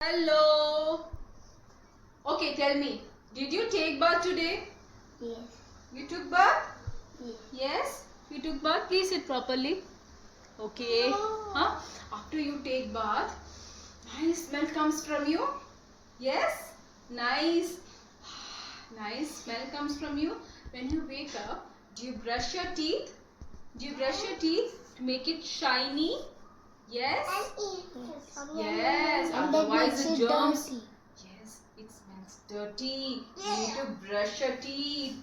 Hello. Okay, tell me. Did you take bath today? Yes. You took bath? Yes. Yes. You took bath. Please sit properly. Okay. Huh? After you take bath, nice smell comes from you. Yes. Nice. Nice smell comes from you. When you wake up, do you brush your teeth? Do you brush your teeth to make it shiny? Yes. Yes. Otherwise the germs. Yes, it smells dirty. You need to brush your teeth.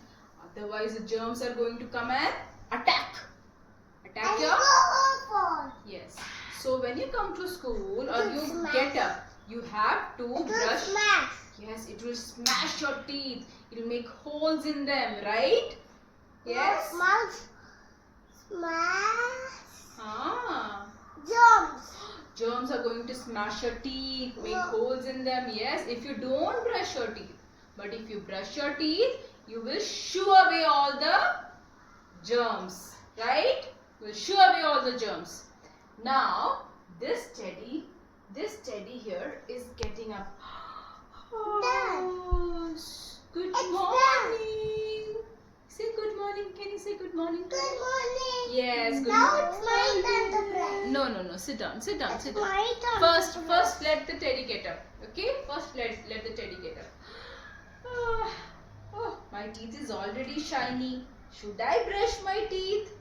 Otherwise the germs are going to come and attack. Attack your. Yes. So when you come to school or you get up, you have to brush. Yes, it will smash your teeth. It will make holes in them, right? Yes. Germs are going to smash your teeth, make holes in them. Yes, if you don't brush your teeth. But if you brush your teeth, you will shoo away all the germs. Right? You will shoo away all the germs. Now, this teddy here is getting up. Oh, good morning. Say good morning. Can you say good morning? Good morning. Yes, good now morning. It's my turn to brush. No. Sit down. Sit down. My turn. First let the teddy get up. Okay? First let the teddy get up. Oh, my teeth is already shiny. Should I brush my teeth?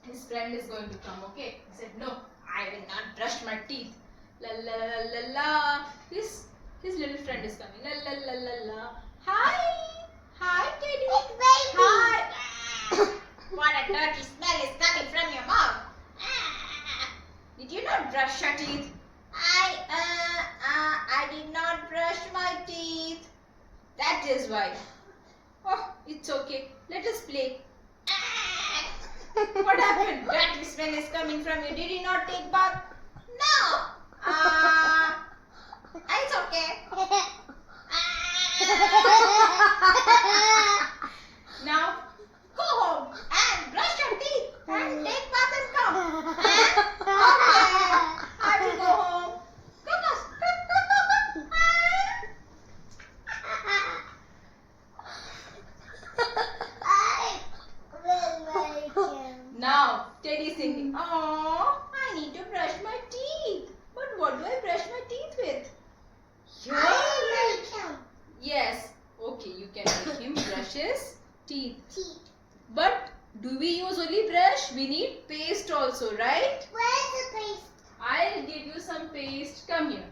His friend is going to come, okay? He said, no, I will not brush my teeth. La la la la la. His little friend is coming. La la la la la. Hi, Teddy. Hi. What a dirty smell is coming from your mouth. Did you not brush your teeth? I did not brush my teeth. That is why. Oh, it's okay. Let us play. What happened? Dirty smell is coming from you. Did you not take bath? No. It's okay. Now, go home and brush your teeth and take bath and come. Okay. I will go home. Now, Teddy is thinking, oh, I need to brush my teeth. But what do I brush my teeth with? Yes. Okay, you can make him brush his teeth. But do we use only brush? We need paste also, right? Where's the paste? I'll give you some paste. Come here.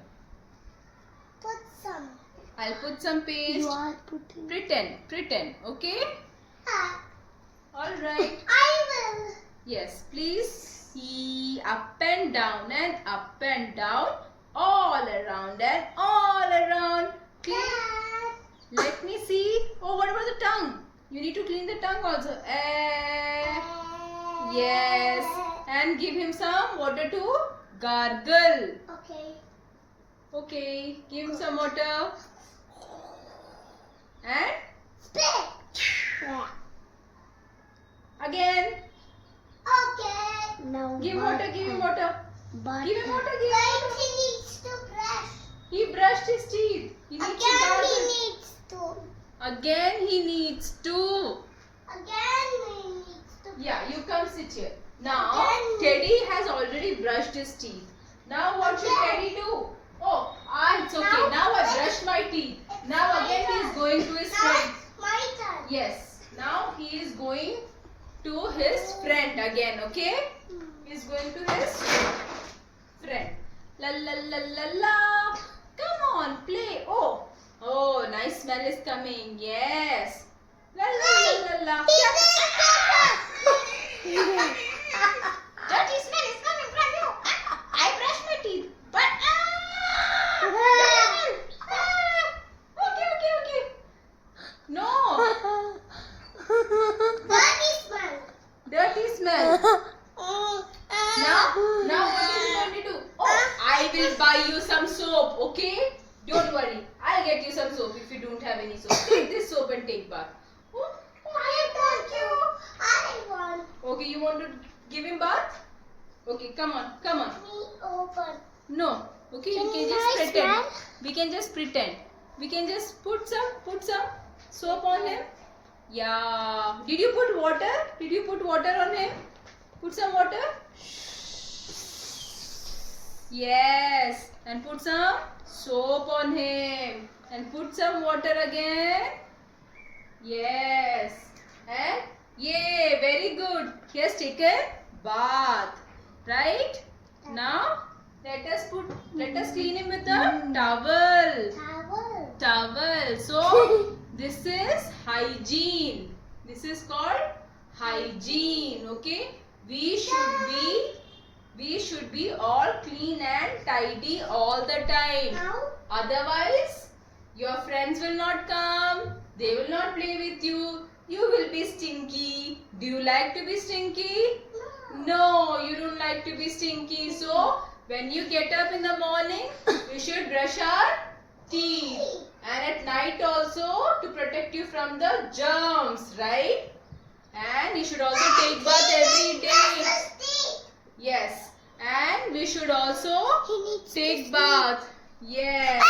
Put some. I'll put some paste. You are putting. Pretend. Okay? Alright. I will. Yes, please see up and down, all around and all around. Clean. Let me see. Oh, what about the tongue? You need to clean the tongue also. Yes. And give him some water to gargle. Okay. Give him some water. And Spit. again. Okay. Now Give him water. Give him water. He needs to brush. He brushed his teeth. He needs to gargle. Again he needs to. Again he needs to. Yeah, you come sit here. Now, Teddy has already brushed his teeth. Now what should Teddy do? Oh, it's okay. Now I brushed my teeth. Now again he is going to his friend. My turn. Yes. Now he is going to his friend again, okay? He is going to his friend. La la la la la. Come on, play. Oh, nice smell is coming. Yes. La la la la la. Dirty smell is coming from you. I brushed my teeth, but okay. No. Dirty smell. Now what is he going to do? Oh, I will buy you some soap, okay? Don't worry. I'll get you some soap if you don't have any soap. Take this soap and take bath. Oh, thank you. I want. Okay, you want to give him bath? Okay, come on. Me open. No. Okay, Can we can I just pretend. smile? We can just pretend. We can just put some soap on him. Yeah. Did you put water? Did you put water on him? Put some water. Yes. And put some soap on him. And put some water again. Yes. And yay, very good. He has taken bath. Right? Now let us clean him with a towel. Towel. Towel. So this is hygiene. This is called hygiene. Okay? We should be all clean and tidy all the time. Now. Otherwise, your friends will not come. They will not play with you. You will be stinky. Do you like to be stinky? No, you don't like to be stinky. So, when you get up in the morning, we should brush our teeth. And at night also to protect you from the germs, right? And you should also take bath every day. Yes. And we should also He needs to take sleep. bath. Yes.